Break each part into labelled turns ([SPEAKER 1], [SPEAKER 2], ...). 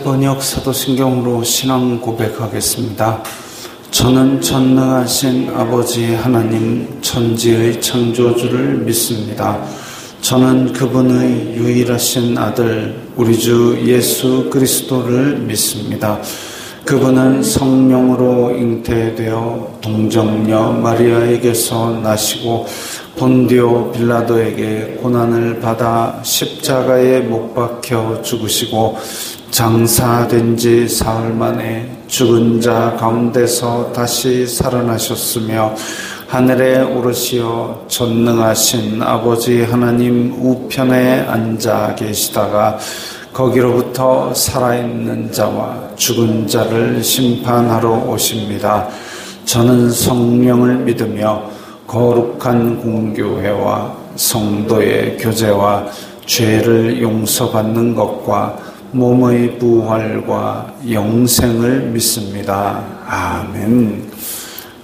[SPEAKER 1] 새 번역 사도신경으로 신앙 고백하겠습니다. 저는 전능하신 아버지 하나님 천지의 창조주를 믿습니다. 저는 그분의 유일하신 아들 우리 주 예수 그리스도를 믿습니다. 그분은 성령으로 잉태되어 동정녀 마리아에게서 나시고 본디오 빌라도에게 고난을 받아 십자가에 못 박혀 죽으시고 장사된 지 사흘 만에 죽은 자 가운데서 다시 살아나셨으며 하늘에 오르시어 전능하신 아버지 하나님 우편에 앉아 계시다가 거기로부터 살아있는 자와 죽은 자를 심판하러 오십니다. 저는 성령을 믿으며 거룩한 공교회와 성도의 교제와 죄를 용서받는 것과 몸의 부활과 영생을 믿습니다. 아멘.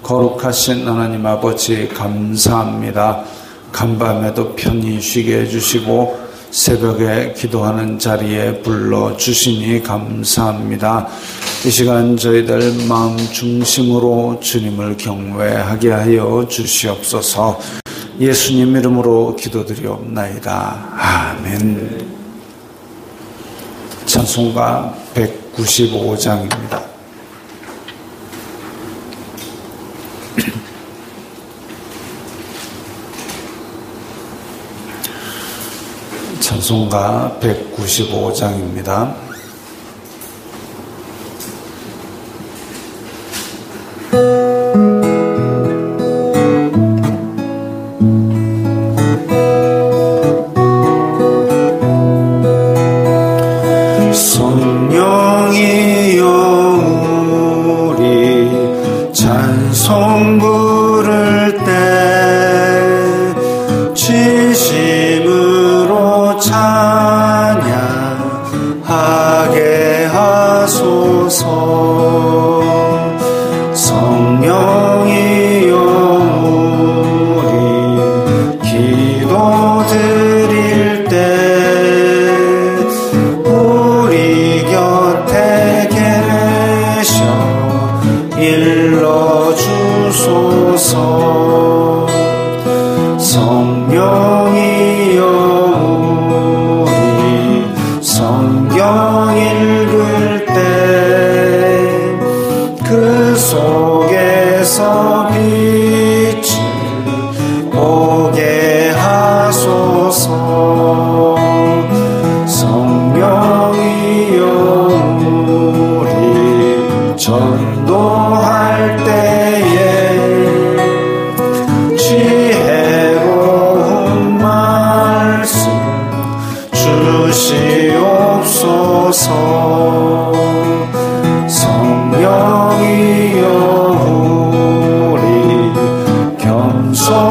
[SPEAKER 1] 거룩하신 하나님 아버지 감사합니다. 간밤에도 편히 쉬게 해주시고 새벽에 기도하는 자리에 불러주시니 감사합니다. 이 시간 저희들 마음 중심으로 주님을 경외하게 하여 주시옵소서. 예수님 이름으로 기도드리옵나이다. 아멘. 찬송가 195장입니다. 찬송가 195장입니다. 성령이여 우리 찬송 부를 때 진심으로 찬양하게 하소서. 성령이여 우리 기도 드릴 때 우리 곁에 계셔 일러주소서. 성령이여 우리 성경 읽을 때 그 속에서 빛을 보게 하소서. 성령이여 우리 전도할 때에 지혜로운 말씀 주시옵소서. 성령이여 우리 겸손해져서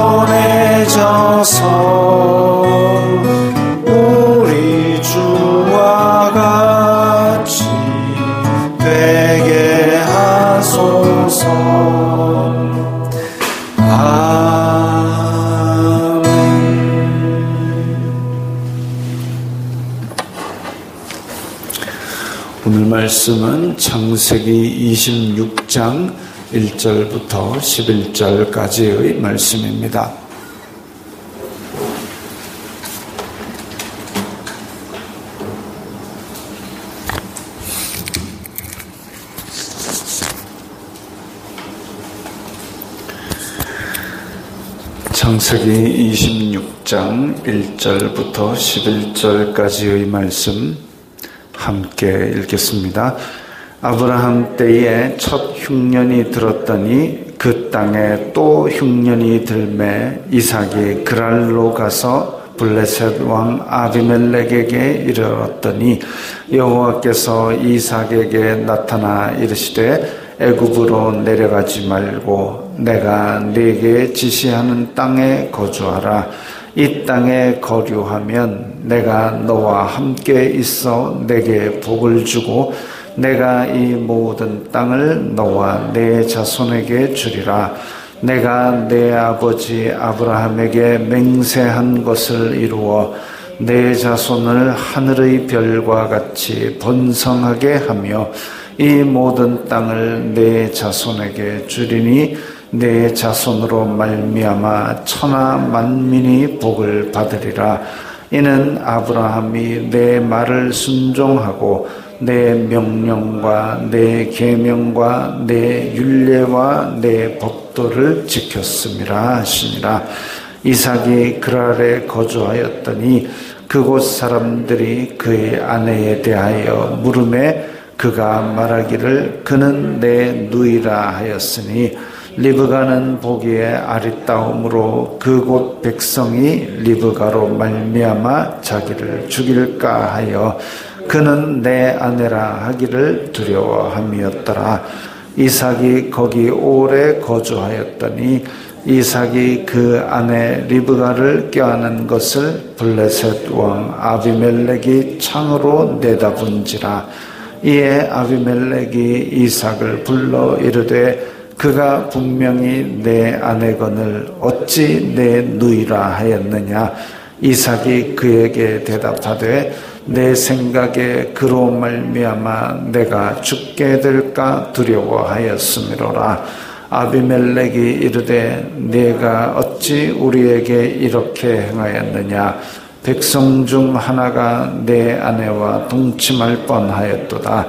[SPEAKER 1] 우리 주와 같이 되게 하소서. 오늘 말씀은 창세기 26장 1절부터 11절까지의 말씀입니다. 창세기 26장 1절부터 11절까지의 말씀 함께 읽겠습니다. 아브라함 때에 첫 흉년이 들었더니 그 땅에 또 흉년이 들매 이삭이 그랄로 가서 블레셋 왕 아비멜렉에게 이르렀더니 여호와께서 이삭에게 나타나 이르시되 애굽으로 내려가지 말고 내가 네게 지시하는 땅에 거주하라. 이 땅에 거류하면 내가 너와 함께 있어 내게 복을 주고 내가 이 모든 땅을 너와 내 자손에게 주리라. 내가 내 아버지 아브라함에게 맹세한 것을 이루어 내 자손을 하늘의 별과 같이 번성하게 하며 이 모든 땅을 내 자손에게 주리니 내 자손으로 말미암아 천하 만민이 복을 받으리라. 이는 아브라함이 내 말을 순종하고 내 명령과 내 계명과 내 율례와 내 법도를 지켰음이라 하시니라. 이삭이 그랄에 거주하였더니 그곳 사람들이 그의 아내에 대하여 물음에 그가 말하기를 그는 내 누이라 하였으니 리브가는 보기에 아리따움으로 그곳 백성이 리브가로 말미암아 자기를 죽일까 하여 그는 내 아내라 하기를 두려워함이었더라. 이삭이 거기 오래 거주하였더니 이삭이 그 아내 리브가를 껴안은 것을 블레셋 왕 아비멜렉이 창으로 내다본지라. 이에 아비멜렉이 이삭을 불러 이르되 그가 분명히 내 아내거늘 어찌 내 누이라 하였느냐. 이삭이 그에게 대답하되 내 생각에 그로 말미암아 내가 죽게 될까 두려워하였음이로라. 아비멜렉이 이르되 네가 어찌 우리에게 이렇게 행하였느냐. 백성 중 하나가 내 아내와 동침할 뻔하였도다.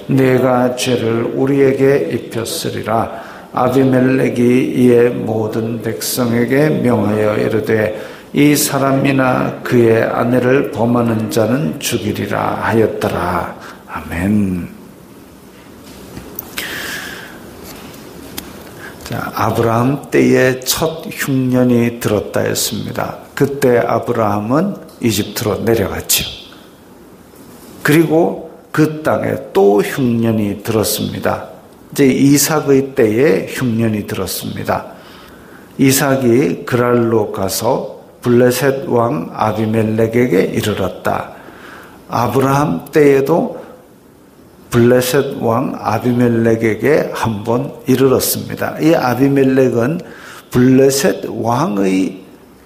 [SPEAKER 1] 네가 죄를 우리에게 입혔으리라. 아비멜렉이 이에 모든 백성에게 명하여 이르되 이 사람이나 그의 아내를 범하는 자는 죽이리라 하였더라. 아멘. 자, 아브라함 때에 첫 흉년이 들었다 했습니다. 그때 아브라함은 이집트로 내려갔죠. 그리고 그 땅에 또 흉년이 들었습니다. 이제 이삭의 때에 흉년이 들었습니다. 이삭이 그랄로 가서 블레셋 왕 아비멜렉에게 이르렀다. 아브라함 때에도 블레셋 왕 아비멜렉에게 한번 이르렀습니다. 이 아비멜렉은 블레셋 왕의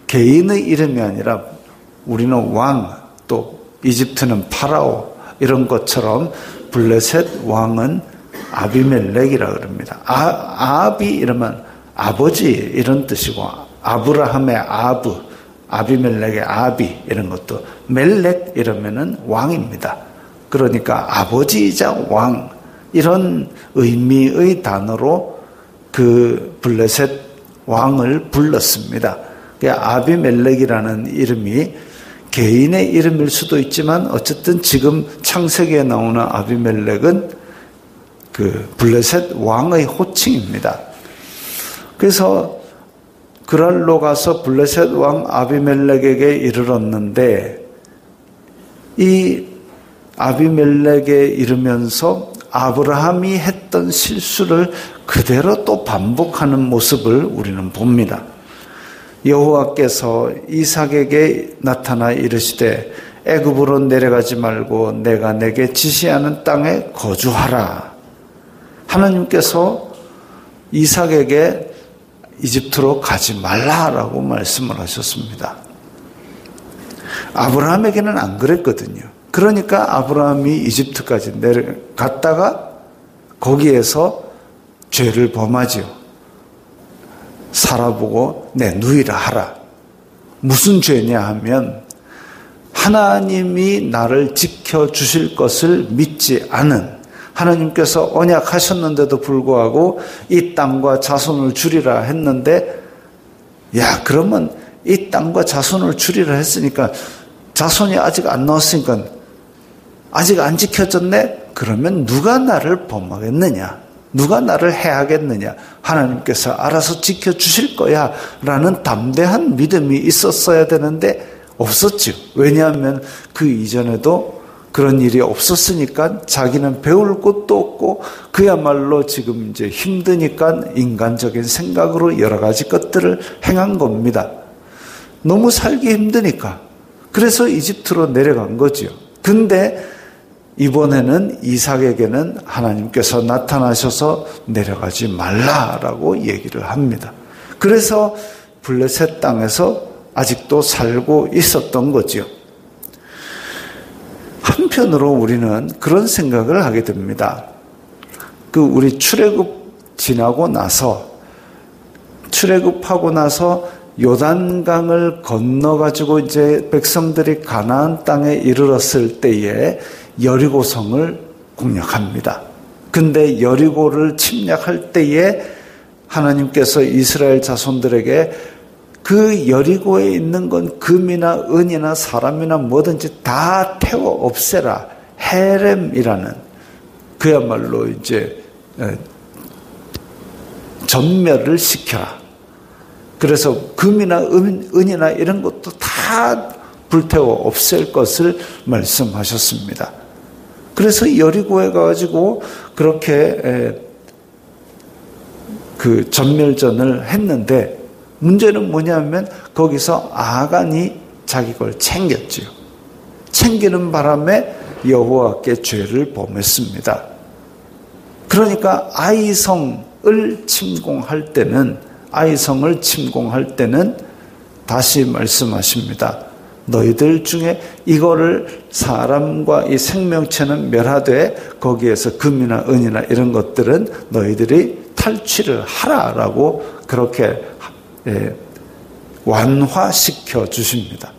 [SPEAKER 1] 개인의 이름이 아니라 우리는 왕, 또 이집트는 파라오 이런 것처럼 블레셋 왕은 아비멜렉이라 그럽니다. 아비 이러면 아버지 이런 뜻이고 아브라함의 아비멜렉의 아비 이런 것도 멜렉 이러면은 왕입니다. 그러니까 아버지이자 왕 이런 의미의 단어로 그 블레셋 왕을 불렀습니다. 아비멜렉이라는 이름이 개인의 이름일 수도 있지만 어쨌든 지금 창세기에 나오는 아비멜렉은 그 블레셋 왕의 호칭입니다. 그래서 그랄로 가서 블레셋 왕 아비멜렉에게 이르렀는데 이 아비멜렉에 이르면서 아브라함이 했던 실수를 그대로 또 반복하는 모습을 우리는 봅니다. 여호와께서 이삭에게 나타나 이르시되 애굽으로 내려가지 말고 내가 내게 지시하는 땅에 거주하라. 하나님께서 이삭에게 이집트로 가지 말라라고 말씀을 하셨습니다. 아브라함에게는 안 그랬거든요. 그러니까 아브라함이 이집트까지 내려갔다가 거기에서 죄를 범하죠. 살아보고 내 누이라 하라. 무슨 죄냐 하면 하나님이 나를 지켜주실 것을 믿지 않은, 하나님께서 언약하셨는데도 불구하고 이 땅과 자손을 주리라 했는데, 야 그러면 이 땅과 자손을 주리라 했으니까 자손이 아직 안 나왔으니까 아직 안 지켜졌네? 그러면 누가 나를 범하겠느냐? 누가 나를 해하겠느냐? 하나님께서 알아서 지켜주실 거야 라는 담대한 믿음이 있었어야 되는데 없었죠. 왜냐하면 그 이전에도 그런 일이 없었으니까 자기는 배울 것도 없고 그야말로 지금 이제 힘드니까 인간적인 생각으로 여러 가지 것들을 행한 겁니다. 너무 살기 힘드니까. 그래서 이집트로 내려간 거죠. 근데 이번에는 이삭에게는 하나님께서 나타나셔서 내려가지 말라라고 얘기를 합니다. 그래서 블레셋 땅에서 아직도 살고 있었던 거죠. 한편으로 우리는 그런 생각을 하게 됩니다. 우리 출애굽 지나고 나서, 출애굽하고 나서 요단강을 건너가지고 이제 백성들이 가나안 땅에 이르렀을 때에 여리고성을 공략합니다. 근데 여리고를 침략할 때에 하나님께서 이스라엘 자손들에게 그 여리고에 있는 건 금이나 은이나 사람이나 뭐든지 다 태워 없애라. 헤렘이라는 그야말로 이제 전멸을 시켜라. 그래서 금이나 은이나 이런 것도 다 불태워 없앨 것을 말씀하셨습니다. 그래서 여리고에 가가지고 그렇게 그 전멸전을 했는데 문제는 뭐냐면 거기서 아간이 자기 걸 챙겼지요. 챙기는 바람에 여호와께 죄를 범했습니다. 그러니까 아이성을 침공할 때는 다시 말씀하십니다. 너희들 중에 이거를 사람과 이 생명체는 멸하되 거기에서 금이나 은이나 이런 것들은 너희들이 탈취를 하라라고 그렇게 완화시켜 주십니다.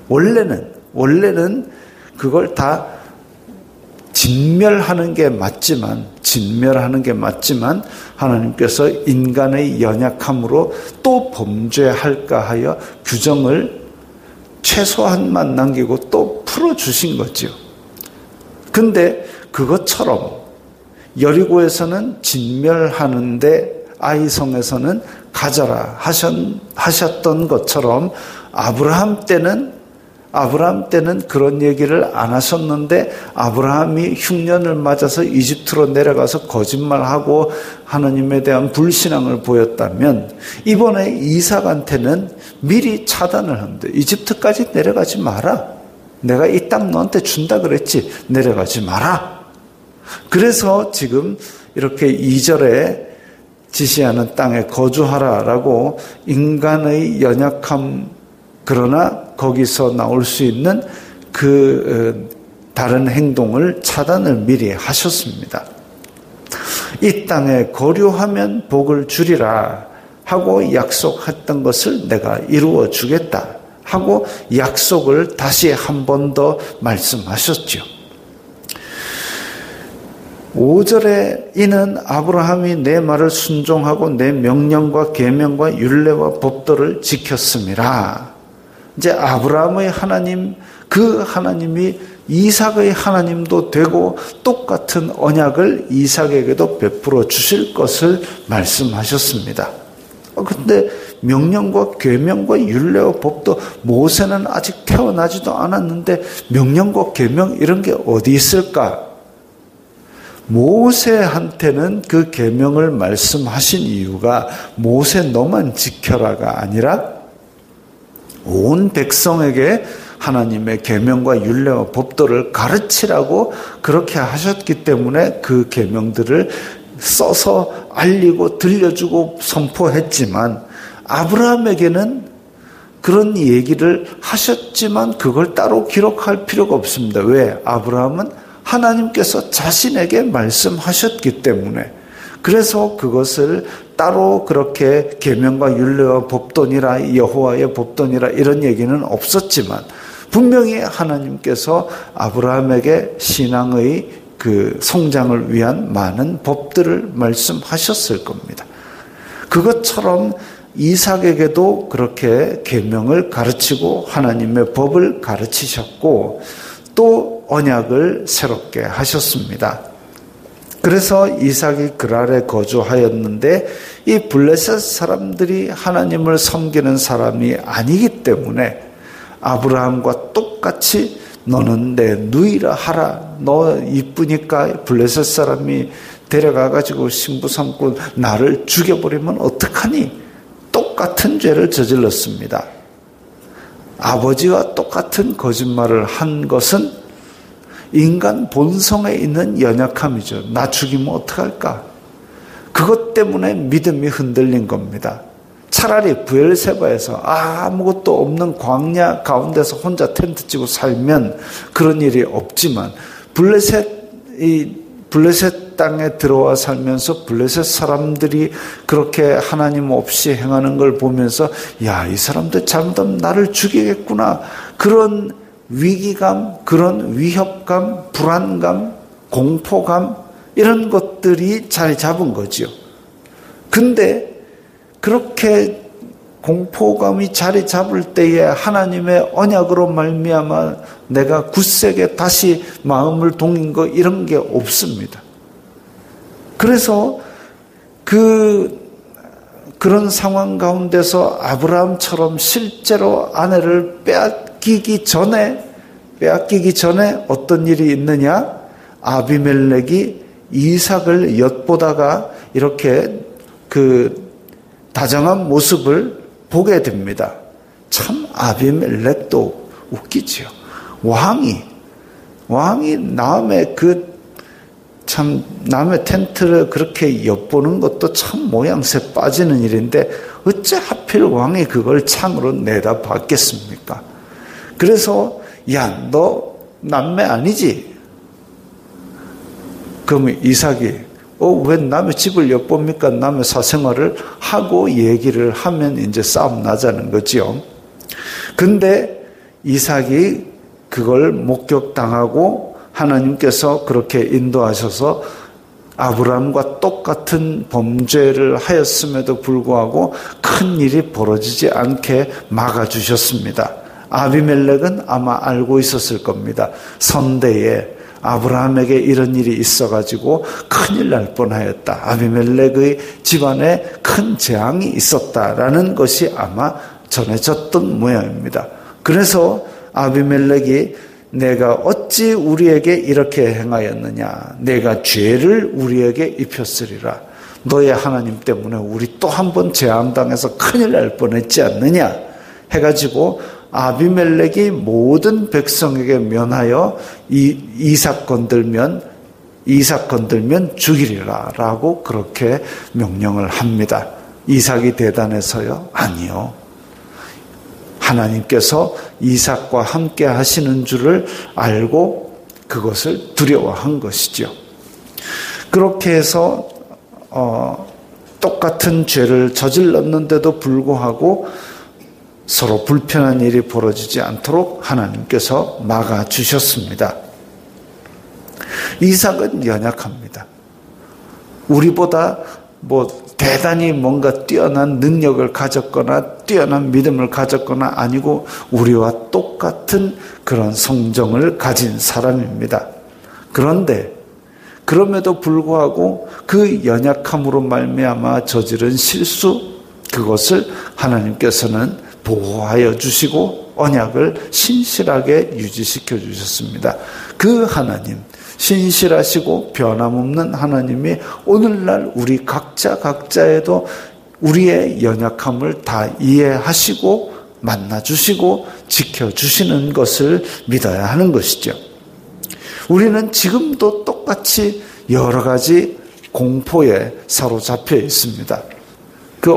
[SPEAKER 1] 원래는 그걸 다 진멸하는 게 맞지만 하나님께서 인간의 연약함으로 또 범죄할까 하여 규정을 최소한만 남기고 또 풀어주신 거지요. 근데 그것처럼 여리고에서는 진멸하는데 아이성에서는 가져라 하셨던 것처럼 아브라함 때는 그런 얘기를 안 하셨는데 아브라함이 흉년을 맞아서 이집트로 내려가서 거짓말하고 하나님에 대한 불신앙을 보였다면 이번에 이삭한테는 미리 차단을 합니다. 이집트까지 내려가지 마라. 내가 이 땅 너한테 준다 그랬지. 내려가지 마라. 그래서 지금 이렇게 2절에 지시하는 땅에 거주하라라고 인간의 연약함 그러나 거기서 나올 수 있는 그 다른 행동을 차단을 미리 하셨습니다. 이 땅에 거류하면 복을 주리라 하고 약속했던 것을 내가 이루어 주겠다 하고 약속을 다시 한 번 더 말씀하셨죠. 5절에 이는 아브라함이 내 말을 순종하고 내 명령과 계명과 율례와 법도를 지켰음이라. 이제 아브라함의 하나님, 그 하나님이 이삭의 하나님도 되고 똑같은 언약을 이삭에게도 베풀어 주실 것을 말씀하셨습니다. 근데 명령과 계명과 율례와 법도 모세는 아직 태어나지도 않았는데 명령과 계명 이런 게 어디 있을까? 모세한테는 그 계명을 말씀하신 이유가 모세 너만 지켜라가 아니라 온 백성에게 하나님의 계명과 율례와 법도를 가르치라고 그렇게 하셨기 때문에 그 계명들을 써서 알리고 들려주고 선포했지만 아브라함에게는 그런 얘기를 하셨지만 그걸 따로 기록할 필요가 없습니다. 왜? 아브라함은 하나님께서 자신에게 말씀하셨기 때문에. 그래서 그것을 따로 그렇게 계명과 율례와 법도니라 여호와의 법도니라 이런 얘기는 없었지만 분명히 하나님께서 아브라함에게 신앙의 그 성장을 위한 많은 법들을 말씀하셨을 겁니다. 그것처럼 이삭에게도 그렇게 계명을 가르치고 하나님의 법을 가르치셨고 또 언약을 새롭게 하셨습니다. 그래서 이삭이 그랄에 거주하였는데 이 블레셋 사람들이 하나님을 섬기는 사람이 아니기 때문에 아브라함과 똑같이 너는 내 누이라 하라. 너 이쁘니까 블레셋 사람이 데려가가지고 신부 삼고 나를 죽여버리면 어떡하니? 똑같은 죄를 저질렀습니다. 아버지와 똑같은 거짓말을 한 것은 인간 본성에 있는 연약함이죠. 나 죽이면 어떡할까? 그것 때문에 믿음이 흔들린 겁니다. 차라리 브엘세바에서 아무것도 없는 광야 가운데서 혼자 텐트 치고 살면 그런 일이 없지만 블레셋 땅에 들어와 살면서 블레셋 사람들이 그렇게 하나님 없이 행하는 걸 보면서 야, 이 사람들 잘못하면 나를 죽이겠구나. 그런 위기감, 그런 위협감, 불안감, 공포감 이런 것들이 자리 잡은 거죠. 근데 그렇게 공포감이 자리 잡을 때에 하나님의 언약으로 말미암아 내가 굳세게 다시 마음을 동인 거 이런 게 없습니다. 그래서 그런 상황 가운데서 아브라함처럼 실제로 아내를 빼앗기기 전에 어떤 일이 있느냐? 아비멜렉이 이삭을 엿보다가 이렇게 다정한 모습을 보게 됩니다. 참 아비멜렉도 웃기지요. 왕이 남의 남의 텐트를 그렇게 엿보는 것도 참 모양새 빠지는 일인데 어째 하필 왕이 그걸 창으로 내다봤겠습니까? 그래서 야, 너 남매 아니지? 그러면 이삭이 왜 남의 집을 엿봅니까? 남의 사생활을 하고 얘기를 하면 이제 싸움 나자는 거지요. 근데 이삭이 그걸 목격당하고 하나님께서 그렇게 인도하셔서 아브라함과 똑같은 범죄를 하였음에도 불구하고 큰 일이 벌어지지 않게 막아주셨습니다. 아비멜렉은 아마 알고 있었을 겁니다. 선대에 아브라함에게 이런 일이 있어가지고 큰일 날 뻔하였다. 아비멜렉의 집안에 큰 재앙이 있었다라는 것이 아마 전해졌던 모양입니다. 그래서 아비멜렉이 내가 어찌 우리에게 이렇게 행하였느냐. 내가 죄를 우리에게 입혔으리라. 너의 하나님 때문에 우리 또 한 번 재앙당해서 큰일 날 뻔했지 않느냐 해가지고 아비멜렉이 모든 백성에게 면하여 이삭 건들면 죽이리라 라고 그렇게 명령을 합니다. 이삭이 대단해서요? 아니요. 하나님께서 이삭과 함께 하시는 줄을 알고 그것을 두려워한 것이죠. 그렇게 해서 똑같은 죄를 저질렀는데도 불구하고 서로 불편한 일이 벌어지지 않도록 하나님께서 막아주셨습니다. 이삭은 연약합니다. 우리보다 대단히 뭔가 뛰어난 능력을 가졌거나 뛰어난 믿음을 가졌거나 아니고 우리와 똑같은 그런 성정을 가진 사람입니다. 그럼에도 불구하고 그 연약함으로 말미암아 저지른 실수, 그것을 하나님께서는 보호하여 주시고 언약을 신실하게 유지시켜 주셨습니다. 그 하나님, 신실하시고 변함없는 하나님이 오늘날 우리 각자에도 우리의 연약함을 다 이해하시고 만나주시고 지켜주시는 것을 믿어야 하는 것이죠. 우리는 지금도 똑같이 여러 가지 공포에 사로잡혀 있습니다.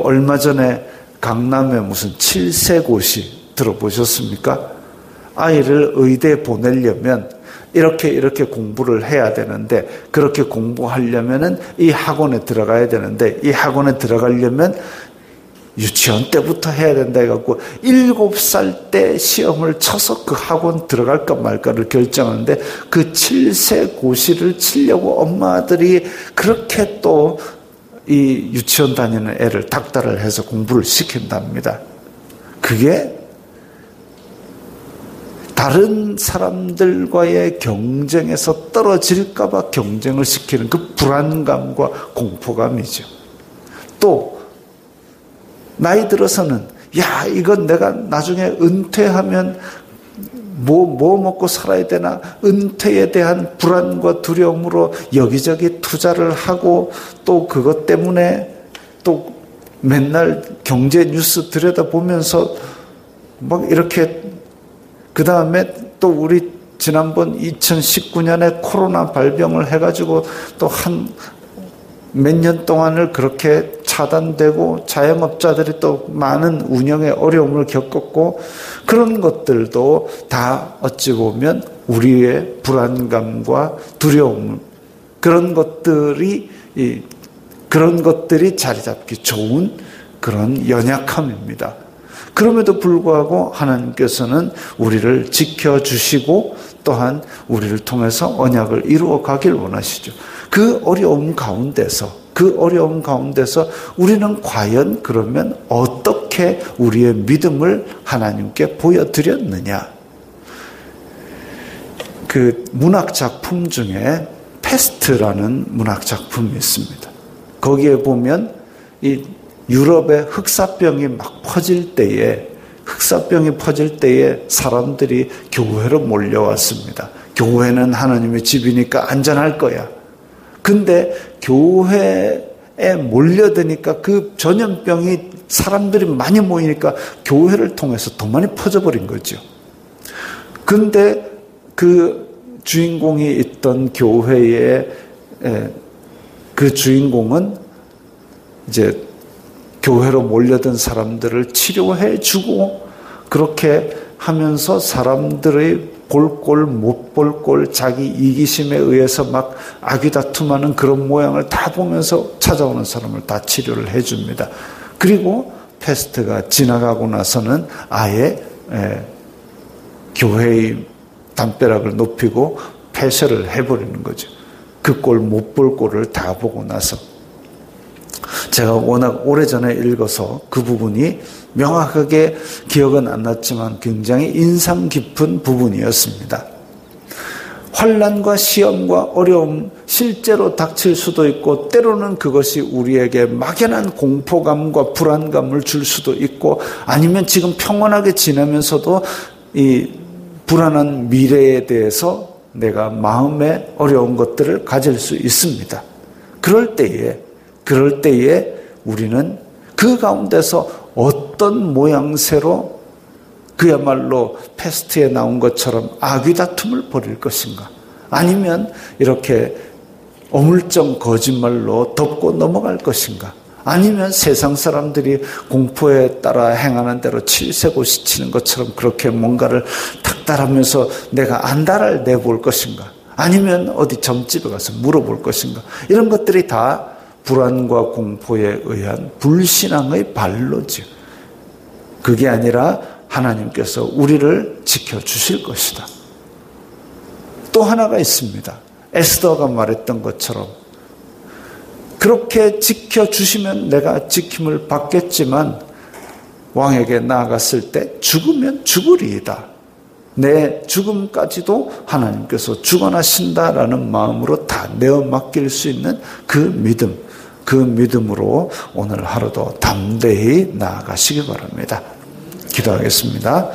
[SPEAKER 1] 얼마 전에 강남에 무슨 7세고시 들어보셨습니까? 아이를 의대에 보내려면 이렇게 공부를 해야 되는데 그렇게 공부하려면은 이 학원에 들어가야 되는데 이 학원에 들어가려면 유치원 때부터 해야 된다 해갖고 7살 때 시험을 쳐서 그 학원 들어갈까 말까를 결정하는데 그 7세 고시를 치려고 엄마들이 그렇게 또 이 유치원 다니는 애를 닥달을 해서 공부를 시킨답니다. 그게 다른 사람들과의 경쟁에서 떨어질까 봐 경쟁을 시키는 그 불안감과 공포감이죠. 또 나이 들어서는 이건 내가 나중에 은퇴하면 뭐 먹고 살아야 되나, 은퇴에 대한 불안과 두려움으로 여기저기 투자를 하고 또 그것 때문에 또 맨날 경제 뉴스 들여다보면서 이렇게 그 다음에 또 우리 지난번 2019년에 코로나 발병을 해가지고 또 한 몇 년 동안을 그렇게 차단되고 자영업자들이 또 많은 운영의 어려움을 겪었고 그런 것들도 다 어찌 보면 우리의 불안감과 두려움 그런 것들이 자리 잡기 좋은 그런 연약함입니다. 그럼에도 불구하고 하나님께서는 우리를 지켜주시고 또한 우리를 통해서 언약을 이루어 가길 원하시죠. 그 어려움 가운데서 우리는 과연 그러면 어떻게 우리의 믿음을 하나님께 보여드렸느냐. 그 문학 작품 중에 페스트라는 문학 작품이 있습니다. 거기에 보면 이 유럽의 흑사병이 막 퍼질 때에 사람들이 교회로 몰려왔습니다. 교회는 하나님의 집이니까 안전할 거야. 근데 교회에 몰려드니까 그 전염병이 사람들이 많이 모이니까 교회를 통해서 더 많이 퍼져버린 거죠. 근데 그 주인공이 있던 교회의 그 주인공은 이제 교회로 몰려든 사람들을 치료해 주고 그렇게 하면서 사람들의 볼 꼴 못 볼 꼴 자기 이기심에 의해서 막 아귀다툼하는 그런 모양을 다 보면서 찾아오는 사람을 다 치료를 해 줍니다. 그리고 패스트가 지나가고 나서는 아예 교회의 담벼락을 높이고 폐쇄를 해버리는 거죠. 그 꼴 못 볼 꼴을 다 보고 나서 제가 워낙 오래전에 읽어서 그 부분이 명확하게 기억은 안 났지만 굉장히 인상 깊은 부분이었습니다. 환난과 시험과 어려움 실제로 닥칠 수도 있고 때로는 그것이 우리에게 막연한 공포감과 불안감을 줄 수도 있고 아니면 지금 평온하게 지내면서도 이 불안한 미래에 대해서 내가 마음에 어려운 것들을 가질 수 있습니다. 그럴 때에 우리는 그 가운데서 어떤 모양새로 그야말로 패스트에 나온 것처럼 아귀다툼을 벌일 것인가 아니면 이렇게 어물쩡 거짓말로 덮고 넘어갈 것인가 아니면 세상 사람들이 공포에 따라 행하는 대로 칠세고 시치는 것처럼 그렇게 뭔가를 탁달하면서 내가 안달을 내볼 것인가 아니면 어디 점집에 가서 물어볼 것인가 이런 것들이 다 불안과 공포에 의한 불신앙의 발로죠. 그게 아니라 하나님께서 우리를 지켜주실 것이다. 또 하나가 있습니다. 에스더가 말했던 것처럼 그렇게 지켜주시면 내가 지킴을 받겠지만 왕에게 나아갔을 때 죽으면 죽으리이다. 내 죽음까지도 하나님께서 주관하신다라는 마음으로 다 내어 맡길 수 있는 그 믿음, 그 믿음으로 오늘 하루도 담대히 나아가시기 바랍니다. 기도하겠습니다.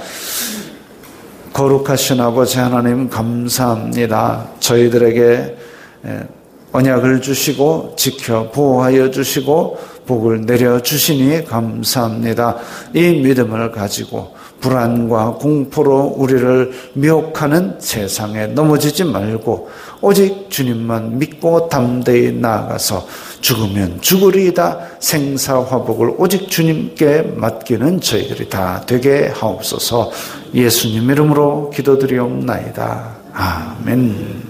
[SPEAKER 1] 거룩하신 아버지 하나님 감사합니다. 저희들에게 언약을 주시고 지켜 보호하여 주시고 복을 내려주시니 감사합니다. 이 믿음을 가지고 불안과 공포로 우리를 미혹하는 세상에 넘어지지 말고 오직 주님만 믿고 담대히 나아가서 죽으면 죽으리이다 생사화복을 오직 주님께 맡기는 저희들이 다 되게 하옵소서. 예수님 이름으로 기도드리옵나이다. 아멘.